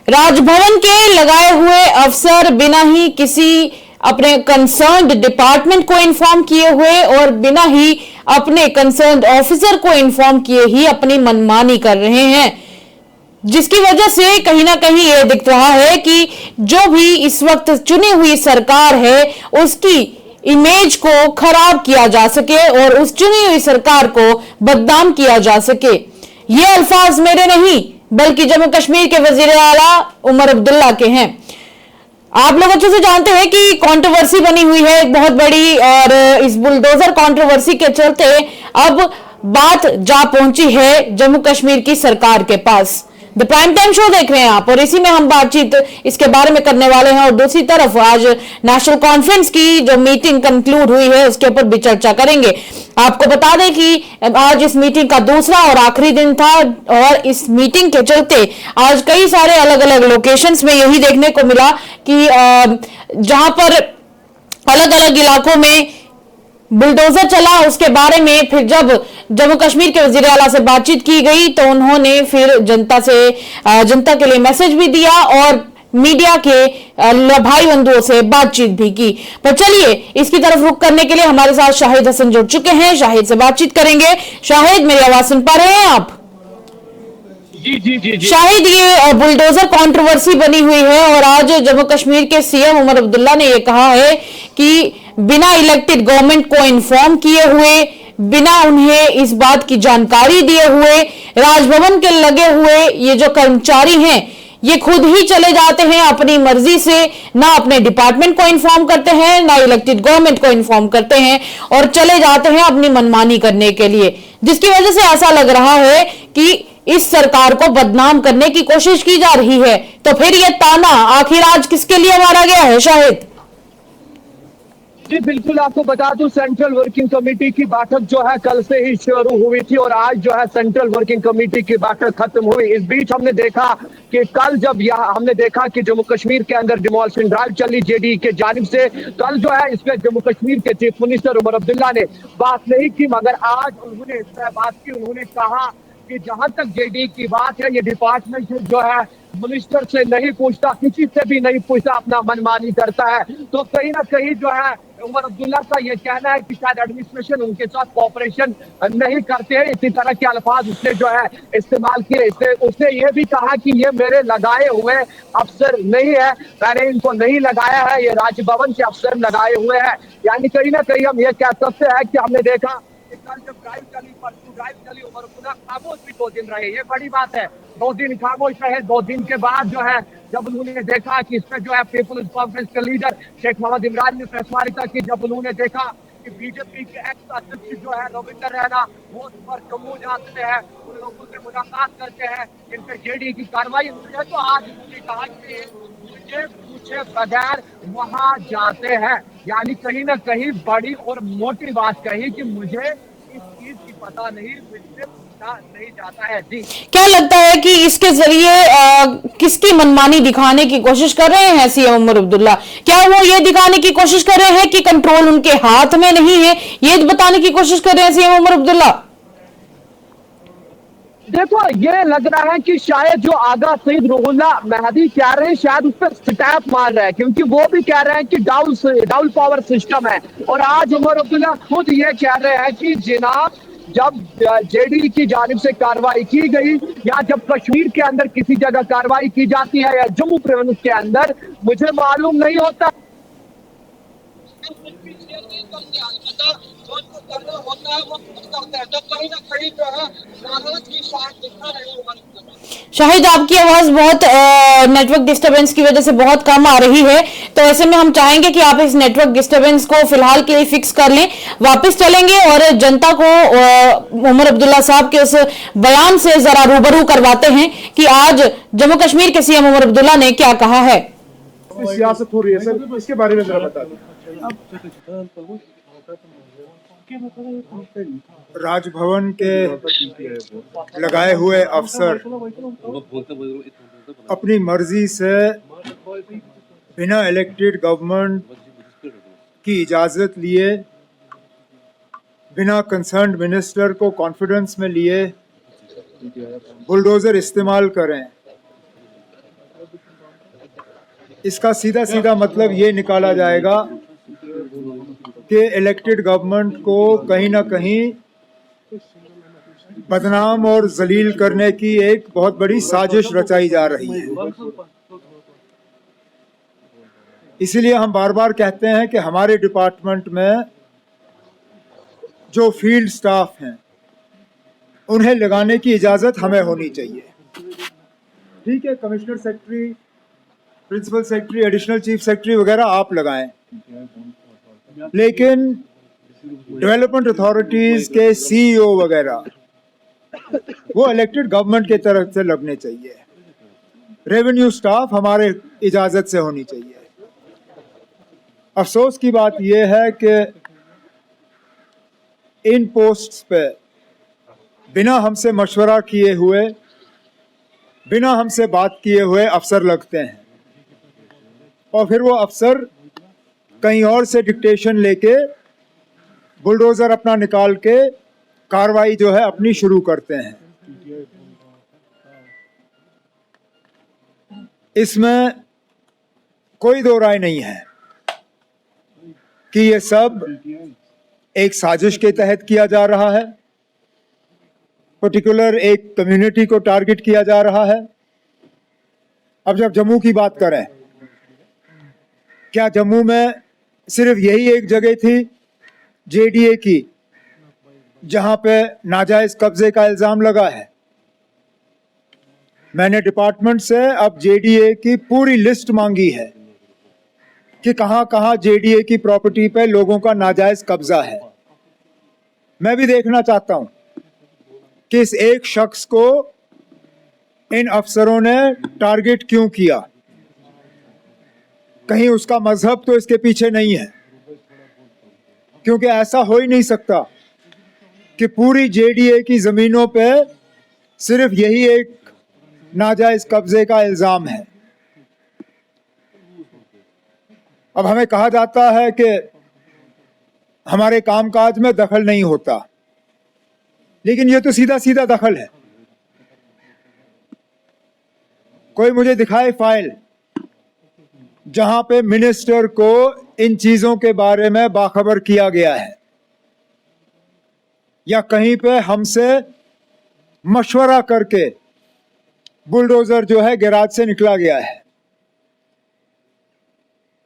राजभवन के लगाए हुए अफसर बिना ही किसी अपने कंसर्न्ड डिपार्टमेंट को इन्फॉर्म किए हुए और बिना ही अपने कंसर्न्ड ऑफिसर को इन्फॉर्म किए ही अपनी मनमानी कर रहे हैं, जिसकी वजह से कहीं ना कहीं यह दिख रहा है कि जो भी इस वक्त चुनी हुई सरकार है उसकी इमेज को खराब किया जा सके और उस चुनी हुई सरकार को बदनाम किया जा सके। ये अल्फाज मेरे नहीं बल्कि जम्मू कश्मीर के वजीर आला उमर अब्दुल्ला के हैं। आप लोग अच्छे से जानते हैं कि कंट्रोवर्सी बनी हुई है एक बहुत बड़ी, और इस बुलडोजर कंट्रोवर्सी के चलते अब बात जा पहुंची है जम्मू कश्मीर की सरकार के पास। द प्राइम टाइम शो देख रहे हैं आप और इसी में हम बातचीत इसके बारे में करने वाले हैं। और दूसरी तरफ आज नेशनल कॉन्फ्रेंस की जो मीटिंग कंक्लूड हुई है उसके ऊपर भी चर्चा करेंगे। आपको बता दें कि आज इस मीटिंग का दूसरा और आखिरी दिन था और इस मीटिंग के चलते आज कई सारे अलग अलग लोकेशंस में यही देखने को मिला कि जहां पर अलग अलग इलाकों में बुलडोजर चला, उसके बारे में फिर जब जम्मू कश्मीर के वजीर आला से बातचीत की गई तो उन्होंने फिर जनता के लिए मैसेज भी दिया और मीडिया के भाई बंधुओं से बातचीत भी की। पर चलिए इसकी तरफ रुख करने के लिए हमारे साथ शाहिद हसन जुड़ चुके हैं, शाहिद से बातचीत करेंगे। शाहिद, मेरी आवाज सुन पा रहे हैं आप? जी। शाहिद, ये बुलडोजर कंट्रोवर्सी बनी हुई है और आज जम्मू कश्मीर के सीएम उमर अब्दुल्ला ने यह कहा है कि बिना इलेक्टेड गवर्नमेंट को इन्फॉर्म किए हुए, बिना उन्हें इस बात की जानकारी दिए हुए, राजभवन के लगे हुए ये जो कर्मचारी हैं ये खुद ही चले जाते हैं अपनी मर्जी से, ना अपने डिपार्टमेंट को इन्फॉर्म करते हैं ना इलेक्टेड गवर्नमेंट को इन्फॉर्म करते हैं और चले जाते हैं अपनी मनमानी करने के लिए, जिसकी वजह से ऐसा लग रहा है कि इस सरकार को बदनाम करने की कोशिश की जा रही है। तो फिर ये ताना आखिर आज किसके लिए मारा गया है शाहिद? जी बिल्कुल, आपको बता दूं सेंट्रल वर्किंग कमेटी की बैठक जो है कल से ही शुरू हुई थी और आज जो है सेंट्रल वर्किंग कमेटी की बैठक खत्म हुई। इस बीच हमने देखा कि कल जब हमने देखा कि जम्मू कश्मीर के अंदर डिमोलिशन ड्राइव चली जेडी के जानिब से, कल जो है इसमें जम्मू कश्मीर के चीफ मिनिस्टर उमर अब्दुल्ला ने बात नहीं की, मगर आज उन्होंने इस तरह बात की। उन्होंने कहा कि जहां तक जेडी की बात है ये डिपार्टमेंट जो है मिनिस्टर से नहीं पूछता, किसी से भी नहीं पूछता, अपना मनमानी करता है। तो कहीं ना कहीं जो है उमर अब्दुल्ला का ये कहना है कि शायद एडमिनिस्ट्रेशन उनके साथ कोऑपरेशन नहीं करते हैं। इसी तरह के अल्फाज उसने जो है इस्तेमाल किए। उसने ये भी कहा कि ये मेरे लगाए हुए अफसर नहीं है, मैंने इनको नहीं लगाया है, ये राजभवन के अफसर लगाए हुए हैं। यानी कहीं ना कहीं हम ये कह सकते हैं कि हमने देखा कल जब ड्राइव चली, परसों ड्राइव चली, उमर अब्दुल्ला खामोश भी 2 दिन रहे, ये बड़ी बात है। 2 दिन खामोश रहे, 2 दिन के बाद जो है जब उन्होंने देखा कि इसमें जो है पीपुल्स कॉन्फ्रेंस के लीडर शेख मोहम्मद इमरान ने प्रेस वार्ता की, जब उन्होंने देखा कि बीजेपी के एक्स अध्यक्ष जो है रविंद्र रैना वो उस पर जम्मू जाते हैं, उन लोगों से मुलाकात करते हैं, इन पर जेडी की कार्रवाई होती है, तो आज उन्होंने कहा कि मुझे पूछे बगैर वहां जाते हैं। यानी कहीं ना कहीं बड़ी और मोटी बात कही कि मुझे इस चीज की पता नहीं, मुझसे पूछा नहीं जाता है। जी, क्या लगता है कि इसके जरिए किसकी मनमानी दिखाने की कोशिश कर रहे हैं सीएम उमर अब्दुल्ला? क्या वो ये दिखाने की कोशिश कर रहे हैं कि कंट्रोल उनके हाथ में नहीं है, ये बताने की कोशिश कर रहे हैं सीएम उमर अब्दुल्ला? देखो ये लग रहा है कि शायद जो आगा सईद रुहुल्ला मेहदी कह रहे हैं शायद उस पर स्टैप मार रहा है, क्योंकि वो भी कह रहे हैं कि डाउन पावर सिस्टम है। और आज उमर अब्दुल्ला खुद ये कह रहे हैं कि जनाब जब जेडी की जानिब से कार्रवाई की गई या जब कश्मीर के अंदर किसी जगह कार्रवाई की जाती है या जम्मू प्रोविंस के अंदर, मुझे मालूम नहीं होता होता है, वो करता है। तो कहीं ना कहीं जो है नाराजगी शायद दिखा रहे हैं। शाहिद, आपकी आवाज बहुत नेटवर्क डिस्टरबेंस की वजह से बहुत कम आ रही है, तो ऐसे में हम चाहेंगे कि आप इस नेटवर्क डिस्टरबेंस को फिलहाल के लिए फिक्स कर लें। वापस चलेंगे और जनता को उमर अब्दुल्ला साहब के उस बयान से जरा रूबरू करवाते हैं कि आज जम्मू कश्मीर के सीएम उमर अब्दुल्ला ने क्या कहा है। सियासत हो रही है सर, इसके बारे में जरा बता दें। राजभवन के लगाए हुए अफसर अपनी मर्जी से बिना इलेक्टेड गवर्नमेंट की इजाज़त लिए, बिना कंसर्न्ड मिनिस्टर को कॉन्फिडेंस में लिए बुलडोज़र इस्तेमाल करें। इसका सीधा सीधा मतलब ये निकाला जाएगा कि इलेक्टेड गवर्नमेंट को कहीं ना कहीं बदनाम और जलील करने की एक बहुत बड़ी साजिश रचाई जा रही है। इसीलिए हम बार बार कहते हैं कि हमारे डिपार्टमेंट में जो फील्ड स्टाफ हैं उन्हें लगाने की इजाज़त हमें होनी चाहिए। ठीक है, commissioner secretary, principal secretary, additional chief secretary वगैरह आप लगाएं, लेकिन डेवलपमेंट अथॉरिटीज के सीईओ वगैरह वो इलेक्टेड गवर्नमेंट के तरफ से लगने चाहिए। रेवेन्यू स्टाफ हमारे इजाज़त से होनी चाहिए। अफसोस की बात यह है कि इन पोस्ट्स पे बिना हमसे मशवरा किए हुए, बिना हमसे बात किए हुए अफसर लगते हैं और फिर वो अफसर कहीं और से डिक्टेशन लेके बुलडोज़र अपना निकाल के कार्रवाई जो है अपनी शुरू करते हैं। इसमें कोई दो राय नहीं है कि ये सब एक साजिश के तहत किया जा रहा है, पर्टिकुलर एक कम्युनिटी को टारगेट किया जा रहा है। अब जब जम्मू की बात करें, क्या जम्मू में सिर्फ यही एक जगह थी जेडीए की जहां पे नाजायज कब्जे का इल्जाम लगा है? मैंने डिपार्टमेंट से अब जेडीए की पूरी लिस्ट मांगी है कि कहां कहां जेडीए की प्रॉपर्टी पे लोगों का नाजायज कब्जा है। मैं भी देखना चाहता हूं कि इस एक शख्स को इन अफसरों ने टारगेट क्यों किया। कहीं उसका मजहब तो इसके पीछे नहीं है, क्योंकि ऐसा हो ही नहीं सकता कि पूरी जेडीए की जमीनों पे सिर्फ यही एक नाजायज कब्जे का इल्जाम है। अब हमें कहा जाता है कि हमारे कामकाज में दखल नहीं होता, लेकिन ये तो सीधा सीधा दखल है। कोई मुझे दिखाए फाइल जहां पे मिनिस्टर को इन चीजों के बारे में बाखबर किया गया है या कहीं पे हमसे मशवरा करके बुलडोजर जो है गैराज से निकला गया है।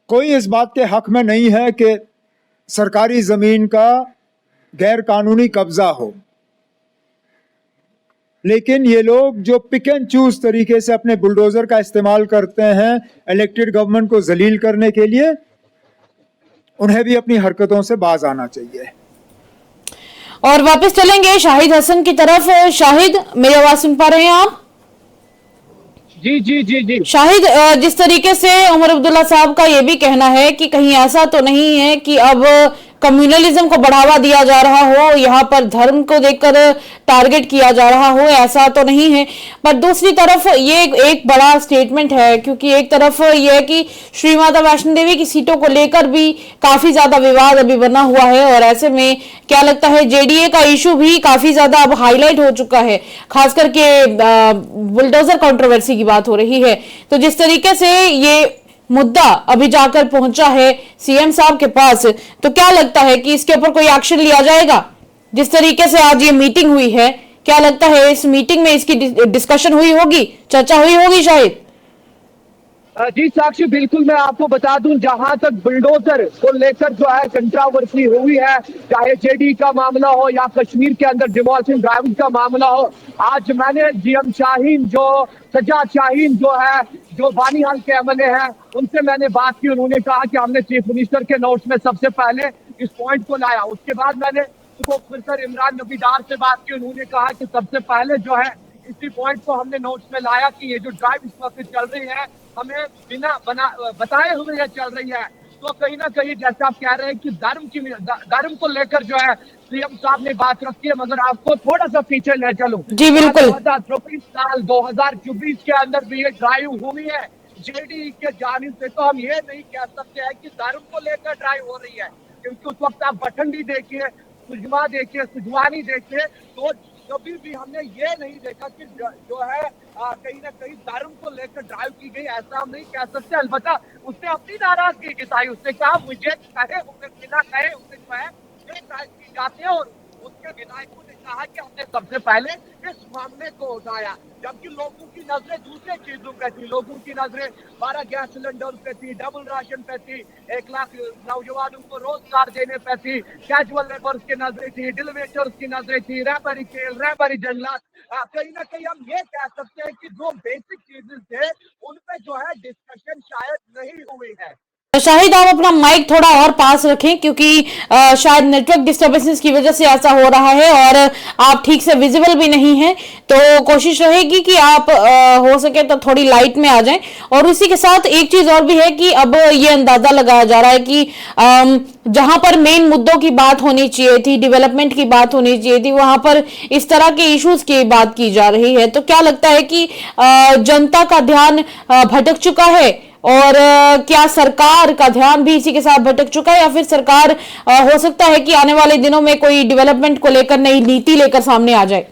कोई इस बात के हक में नहीं है कि सरकारी जमीन का गैर कानूनी कब्जा हो, लेकिन ये लोग जो पिक एंड चूज तरीके से अपने बुलडोजर का इस्तेमाल करते हैं इलेक्टेड गवर्नमेंट को जलील करने के लिए, उन्हें भी अपनी हरकतों से बाज आना चाहिए। और वापस चलेंगे शाहिद हसन की तरफ। शाहिद, मेरी आवाज सुन पा रहे हैं आप? जी जी जी जी शाहिद, जिस तरीके से उमर अब्दुल्ला साहब का ये भी कहना है कि कहीं ऐसा तो नहीं है कि अब कम्युनलिज्म को बढ़ावा दिया जा रहा हो, यहाँ पर धर्म को देखकर टारगेट किया जा रहा हो, ऐसा तो नहीं है। पर दूसरी तरफ ये एक बड़ा स्टेटमेंट है, क्योंकि एक तरफ ये है कि श्री माता वैष्णो देवी की सीटों को लेकर भी काफी ज्यादा विवाद अभी बना हुआ है और ऐसे में क्या लगता है जेडीए का इशू भी काफी ज्यादा अब हाईलाइट हो चुका है, खास करके बुलडोजर कंट्रोवर्सी की बात हो रही है। तो जिस तरीके से ये मुद्दा अभी जाकर पहुंचा है सीएम साहब के पास, तो क्या लगता है कि इसके ऊपर कोई एक्शन लिया जाएगा? जिस तरीके से आज ये मीटिंग हुई है, क्या लगता है इस मीटिंग में इसकी डिस्कशन हुई होगी, चर्चा हुई होगी शायद? जी साक्षी, बिल्कुल मैं आपको बता दूं, जहां तक बुलडोजर को लेकर जो है कंट्रोवर्सी हुई है, चाहे जेडी का मामला हो या कश्मीर के अंदर डिमोलिशन ड्राइव का मामला हो, आज मैंने जीएम शाहीन, जो सज्जाद शाहीन जो है, जो बानीहाल के एमएलए हैं, उनसे मैंने बात की। उन्होंने कहा कि हमने चीफ मिनिस्टर के नोट्स में सबसे पहले इस पॉइंट को लाया। उसके बाद मैंने उसको फिर इमरान नबी डार से बात की। उन्होंने कहा कि सबसे पहले जो है इसी पॉइंट को हमने नोट्स में लाया कि ये जो ड्राइव इस वक्त चल रही है हमें बिना बताए हुए ये चल रही है। तो कहीं ना कहीं जैसे आप कह रहे हैं कि धर्म को लेकर जो है सीएम साहब ने बात रखी है, मगर आपको थोड़ा सा पीछे ले चलूं। जी बिल्कुल। 2024 साल 2024 के अंदर भी ये ड्राइव हुई है जेडी के जानिब से, तो हम ये नहीं कह सकते हैं कि धर्म को लेकर ड्राइव हो रही है, क्योंकि उस वक्त आप बठंडी देखिए, सुजमा देखिए, सुजवानी देखिए, तो कभी भी हमने ये नहीं देखा कि जो है कहीं ना कहीं धर्म को लेकर ड्राइव की गई, ऐसा हम नहीं कह सकते। अलबत्ता उसने अपनी नाराजगी जताई, उसने कहा मुझे कहे, उसे बिना कहे उसे जो है ये ड्राइव की जाती है, और उसके विधायकों ने कहा कि हमने सबसे पहले इस मामले को उठाया, जबकि लोगों की नजरें दूसरे चीजों पे थी। लोगों की नजरें 12 गैस सिलेंडर पे थी, डबल राशन पे थी, 1 लाख नौजवानों को रोजगार देने पे थी, कैजुअल लेबर्स की नजरें थी, डिलीवेटर्स की नजरें थी, रैबरी खेल, रैबरी जंगलात। कहीं ना कहीं हम ये कह सकते हैं कि जो बेसिक चीजें थे उन पे जो है डिस्कशन शायद नहीं हुई है। शाहिद, आप अपना माइक थोड़ा और पास रखें, क्योंकि शायद नेटवर्क डिस्टर्बेंसेस की वजह से ऐसा हो रहा है और आप ठीक से विजिबल भी नहीं हैं। तो कोशिश रहेगी कि आप हो सके तो थोड़ी लाइट में आ जाएं। और उसी के साथ एक चीज और भी है कि अब ये अंदाजा लगाया जा रहा है कि जहां पर मेन मुद्दों की बात होनी चाहिए थी, डेवलपमेंट की बात होनी चाहिए थी, वहां पर इस तरह के इश्यूज की बात की जा रही है। तो क्या लगता है कि जनता का ध्यान भटक चुका है, और क्या सरकार का ध्यान भी इसी के साथ भटक चुका है, या फिर सरकार हो सकता है कि आने वाले दिनों में कोई डेवलपमेंट को लेकर नई नीति लेकर सामने आ जाए?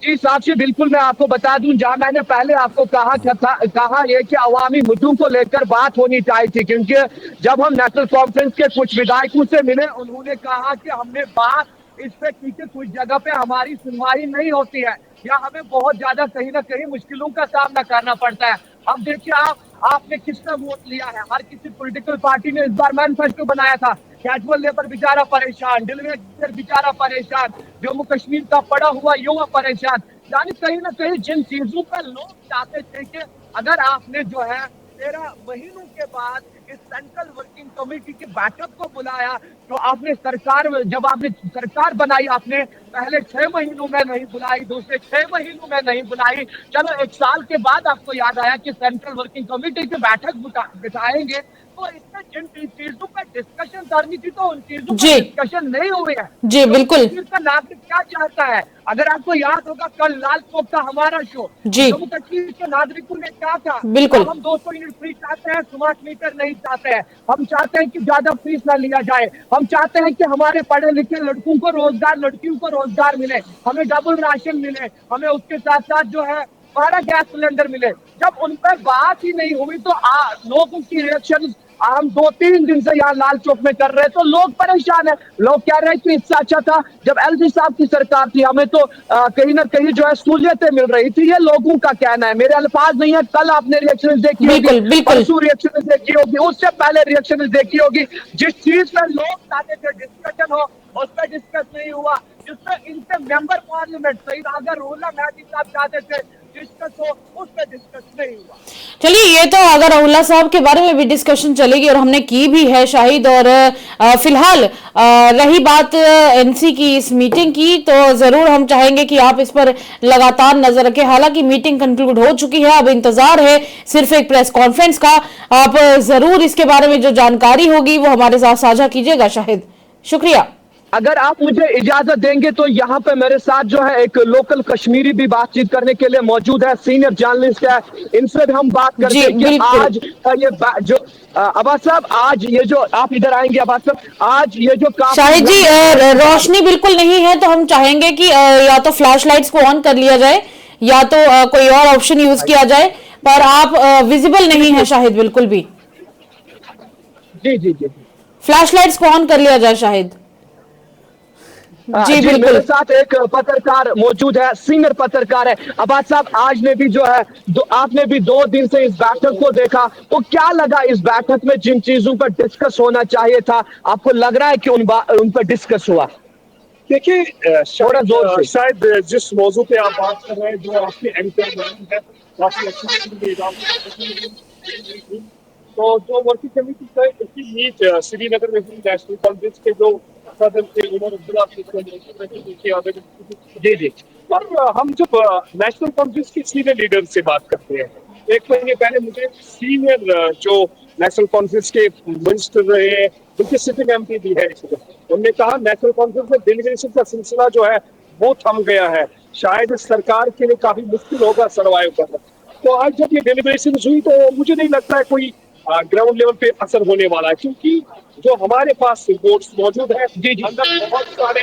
जी साक्षी, बिल्कुल मैं आपको बता दूं, जहां मैंने पहले आपको कहा ये कि अवामी मुद्दों को लेकर बात होनी चाहिए थी, क्योंकि जब हम नेशनल कॉन्फ्रेंस के कुछ विधायकों से मिले, उन्होंने कहा कि हमने बात इस पे की कि कुछ जगह पे हमारी सुनवाई नहीं होती है, या हमें बहुत ज्यादा कहीं ना कहीं मुश्किलों का सामना करना पड़ता है। अब देखिए, आपने किसका वोट लिया है? हर किसी पॉलिटिकल पार्टी ने इस बार मैनिफेस्टो बनाया था। कैजुअल लेबर बेचारा परेशान, डिलीवेटर बेचारा परेशान, जम्मू कश्मीर का पड़ा हुआ युवा परेशान। यानी कहीं ना कहीं जिन चीजों पर लोग चाहते थे कि अगर आपने जो है 13 महीनों के बाद इस सेंट्रल वर्किंग कमेटी की बैठक को बुलाया, तो आपने जब आपने सरकार बनाई, आपने पहले 6 महीनों में नहीं बुलाई, दूसरे 6 महीनों में नहीं बुलाई, चलो 1 साल के बाद आपको याद आया कि सेंट्रल वर्किंग कमेटी की बैठक बिठाएंगे, तो इसमें जिन चीजों पर डिस्कशन करनी थी तो उन चीजों पर डिस्कशन नहीं हुई है। जी बिल्कुल। का नागरिक क्या चाहता है? अगर आपको याद होगा, कल लाल चौक का हमारा शो, जम्मू कश्मीर के नागरिकों ने क्या कहा? बिल्कुल। हम 200 यूनिट फ्री चाहते हैं, स्मार्ट मीटर नहीं चाहते हैं, हम चाहते हैं कि ज्यादा फीस ना लिया जाए, हम चाहते हैं कि हमारे पढ़े लिखे लड़कों को रोजगार, लड़कियों को रोजगार मिले, हमें डबल राशन मिले, हमें उसके साथ साथ जो है 12 गैस सिलेंडर मिले। जब उन पर बात ही नहीं हुई तो लोगों की रिएक्शन हम 2-3 दिन से यहाँ लाल चौक में कर रहे हैं, तो लोग परेशान है। लोग कह रहे हैं कि इससे अच्छा था जब एलजी साहब की सरकार थी, हमें तो कहीं ना कहीं जो है सहूलियतें मिल रही थी। ये लोगों का कहना है, मेरे अल्फाज नहीं है। कल आपने रिएक्शन देखी होगी, परसों रिएक्शन देखी होगी, उससे पहले रिएक्शन देखी होगी। जिस चीज में लोग चाहते थे डिस्कशन हो, उस पर डिस्कस नहीं हुआ। जिसमें इनसे मेंबर पार्लियामेंट सईद अगर रोला महदी साहब चाहते थे डिस्कस हो, उस पर डिस्कस नहीं हुआ। चलिए, ये तो अगर अहुल्ला साहब के बारे में भी डिस्कशन चलेगी, और हमने की भी है शाहिद, और फिलहाल रही बात एनसी की इस मीटिंग की, तो जरूर हम चाहेंगे कि आप इस पर लगातार नजर रखें। हालांकि मीटिंग कंक्लूड हो चुकी है, अब इंतजार है सिर्फ एक प्रेस कॉन्फ्रेंस का। आप जरूर इसके बारे में जो जानकारी होगी वो हमारे साथ साझा कीजिएगा शाहिद। शुक्रिया। अगर आप मुझे इजाजत देंगे तो यहाँ पे मेरे साथ जो है एक लोकल कश्मीरी भी बातचीत करने के लिए मौजूद है, सीनियर जर्नलिस्ट है, इनसे हम बात करते हैं कि आज ये जो अब्बास साहब, आज ये जो आप इधर आएंगे अब्बास साहब, आज ये जो शाहिद जी, रोशनी बिल्कुल नहीं है, तो हम चाहेंगे कि या तो फ्लैश लाइट्स को ऑन कर लिया जाए, या तो कोई और ऑप्शन यूज किया जाए, पर आप विजिबल नहीं है शाहिद बिल्कुल भी। जी जी जी, फ्लैश लाइट्स को ऑन कर लिया जाए शाहिद। जी बिल्कुल। मेरे साथ एक पत्रकार मौजूद है, सीनियर पत्रकार है। अब्बास साहब, आज ने भी जो है आपने भी 2 दिन से इस बैठक को देखा, तो क्या लगा इस बैठक में जिन चीजों पर डिस्कस होना चाहिए था, आपको लग रहा है कि उन पर डिस्कस हुआ? देखिए, शायद जिस मौजू पे आप बात कर रहे हैं, जो आपकी एंकर है, काफी अच्छी, तो जो वर्किंग कमेटी का इसकी मीट श्रीनगर में नेशनल कॉन्फ्रेंस के जो सदर थे, उमर अब्दुल्ला जी जी, पर हम जब नेशनल कॉन्फ्रेंस के सीनियर लीडर से बात करते हैं, 1 महीने पहले मुझे सीनियर जो नेशनल कॉन्फ्रेंस के मिनिस्टर रहे हैं, उनके सिटिंग एमपी भी है, उन्होंने कहा नेशनल कॉन्फ्रेंस में डेलीगेशन का सिलसिला जो है वो थम गया है, शायद सरकार के लिए काफी मुश्किल होगा सर्वाइव करना। तो आज जब ये डेलीगेशन हुई तो मुझे नहीं लगता है कोई ग्राउंड लेवल पे असर होने वाला है, क्योंकि जो हमारे पास रिपोर्ट्स मौजूद है अंदर बहुत सारे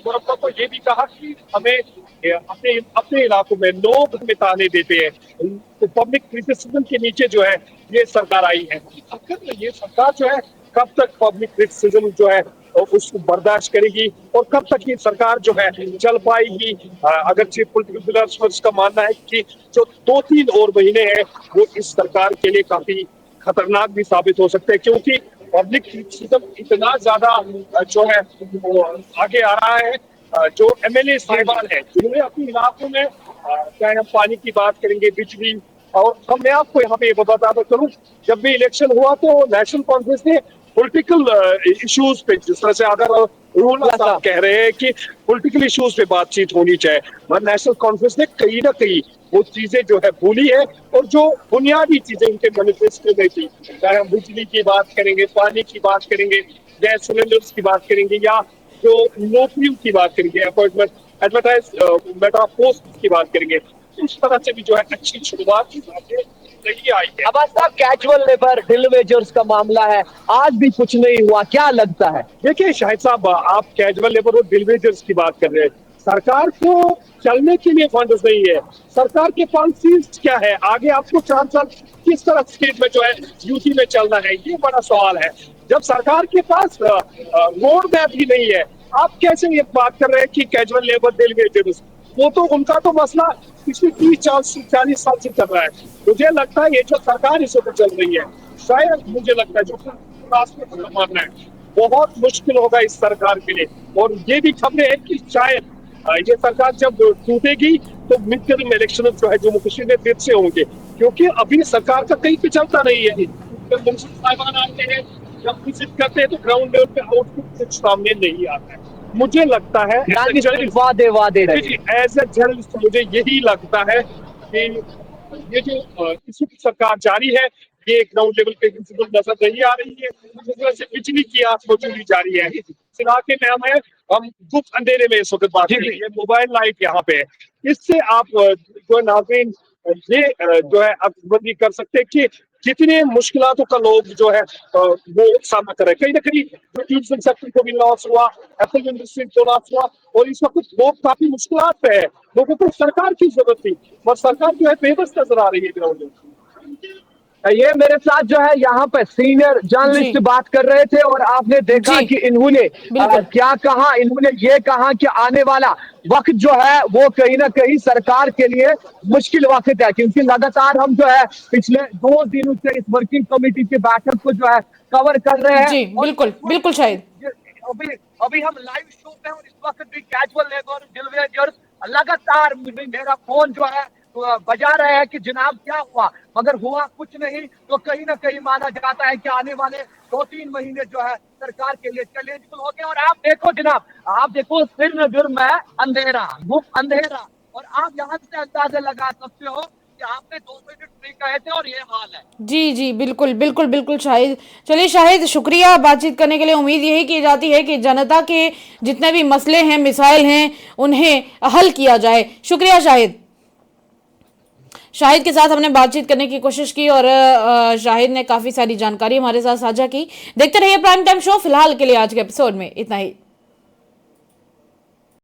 मुरब्बा को ये भी कहा कि हमें अपने अपने इलाकों में लोग हमें ताने देते हैं, तो पब्लिक क्रिटिसिज्म के नीचे जो है ये सरकार आई है। आखिर ये सरकार जो है कब तक पब्लिक क्रिटिसिज्म जो है उसको बर्दाश्त करेगी और कब तक ये सरकार जो है चल पाएगी। अगर चीफ पॉलिटिकल ब्यूरो का मानना है कि जो 2-3 और महीने हैं वो इस सरकार के लिए काफी खतरनाक भी साबित हो सकते हैं, क्योंकि पब्लिक क्रिटिसिज्म इतना ज्यादा जो है वो आगे आ रहा है। जो एमएलए साहिबान है जिन्होंने अपने इलाकों में चाहे हम पानी की बात करेंगे, बिजली, और मैं आपको यहाँ पे बताता चलूं, जब भी इलेक्शन हुआ तो नेशनल कॉन्फ्रेंस ने पॉलिटिकल इश्यूज पे, जिस तरह से अगर रूल साहब कह रहे हैं कि पॉलिटिकल इश्यूज पे बातचीत होनी चाहिए, मगर नेशनल कॉन्फ्रेंस ने कहीं ना कहीं वो चीजें जो है भूली है, और जो बुनियादी चीजें उनके मैनिफेस्टो में थी, चाहे हम बिजली की बात करेंगे, पानी की बात करेंगे, गैस सिलेंडर्स की बात करेंगे, या जो नौकरियों की बात करेंगे, अपॉइंटमेंट एडवर्टाइजमेंट ऑफ पोस्ट की बात करेंगे, उस तरह से भी जो है अच्छी शुरुआत की बातें नहीं आई है। अब्बास साहब, कैजुअल लेबर, डिल वेजर्स का मामला है, आज भी कुछ नहीं हुआ, क्या लगता है? देखिए शाहिद साहब, आप कैजुअल लेबर और बिल वेजर्स की बात कर रहे हैं, सरकार को चलने के लिए फंड्स नहीं है, सरकार के पॉलिसीज क्या है, आगे आपको 4 साल किस तरह स्टेट में जो है यूटी में चलना है, ये बड़ा सवाल है। जब सरकार के पास रोड मैप ही नहीं है, आप कैसे ये बात कर रहे हैं कि कैजुअल लेबर, बिल वेजर्स, वो तो उनका तो मसला पिछले 30-40 साल से चल रहा है। मुझे लगता है ये जो सरकार इस वक्त चल रही है, शायद मुझे लगता है जो राष्ट्र मानना है बहुत मुश्किल होगा इस सरकार के लिए, और ये भी खबरें हैं कि शायद ये सरकार जब टूटेगी तो मिड टर्म इलेक्शन जो है जम्मू कश्मीर में फिर से होंगे, क्योंकि अभी सरकार का कहीं पे चलता नहीं है। जब मुंसिफ साहिबान आते हैं, जब विजिट करते हैं तो ग्राउंड लेवल पे आउटपुट कुछ सामने नहीं आता है। मुझे लगता है वादे एज ए जर्नलिस्ट मुझे यही लगता है कि ये जो इस वक्त सरकार जारी है ये ग्राउंड लेवल पे नजर नहीं आ रही है। जिस तरह से बिजली की आग मौजूदी जारी है, इस इलाके में हम गुप्त अंधेरे में इस वक्त बात कर रही है, मोबाइल लाइट यहाँ पे है, इससे आप जो है नाज़रीन ये जो है अकबंदी कर सकते हैं कि कितने मुश्किलातों का लोग जो है वो सामना कर रहे हैं। कहीं ना कहीं जो टूरिज्म सेक्टर को भी लॉस हुआ, एप्पल इंडस्ट्री को लॉस हुआ, और इस वक्त लोग काफी मुश्किलात पे है, लोगों को सरकार की जरूरत थी और सरकार जो है बेबस नजर आ रही है ग्राउंड में। ये मेरे साथ जो है यहाँ पे सीनियर जर्नलिस्ट बात कर रहे थे, और आपने देखा कि इन्होंने क्या कहा। इन्होंने ये कहा कि आने वाला वक्त जो है वो कहीं ना कहीं सरकार के लिए मुश्किल वक्त है, क्योंकि लगातार हम जो है पिछले 2 दिनों से इस वर्किंग कमेटी की बैठक को जो है कवर कर रहे हैं। जी बिल्कुल बिल्कुल शायद अभी हम लाइव शो पे, और इस वक्त भी कैजुअल लेबर, डिल वेजर्स लगातार मेरा फोन जो है बजा रहे हैं कि जनाब क्या हुआ, मगर हुआ कुछ नहीं। तो कहीं ना कहीं माना जाता है कि आने वाले 2-3 महीने जो है सरकार के लिए चैलेंजफुल हो गए। और आप देखो जनाब, आप देखो सिर नजर में अंधेरा, गुप्त अंधेरा, और आप यहाँ से अंदाजा लगा सकते हो कि आपने 2 मिनट फ्री कहे थे और ये हाल है। जी जी बिल्कुल बिल्कुल बिल्कुल शाहिद। चलिए शाहिद, शुक्रिया बातचीत करने के लिए। उम्मीद यही की जाती है कि जनता के जितने भी मसले हैं, मिसाइल हैं, उन्हें हल किया जाए। शुक्रिया शाहिद। शाहिद के साथ हमने बातचीत करने की कोशिश की और शाहिद ने काफी सारी जानकारी हमारे साथ साझा की। देखते रहिए प्राइम टाइम शो। फिलहाल के लिए आज के एपिसोड में इतना ही।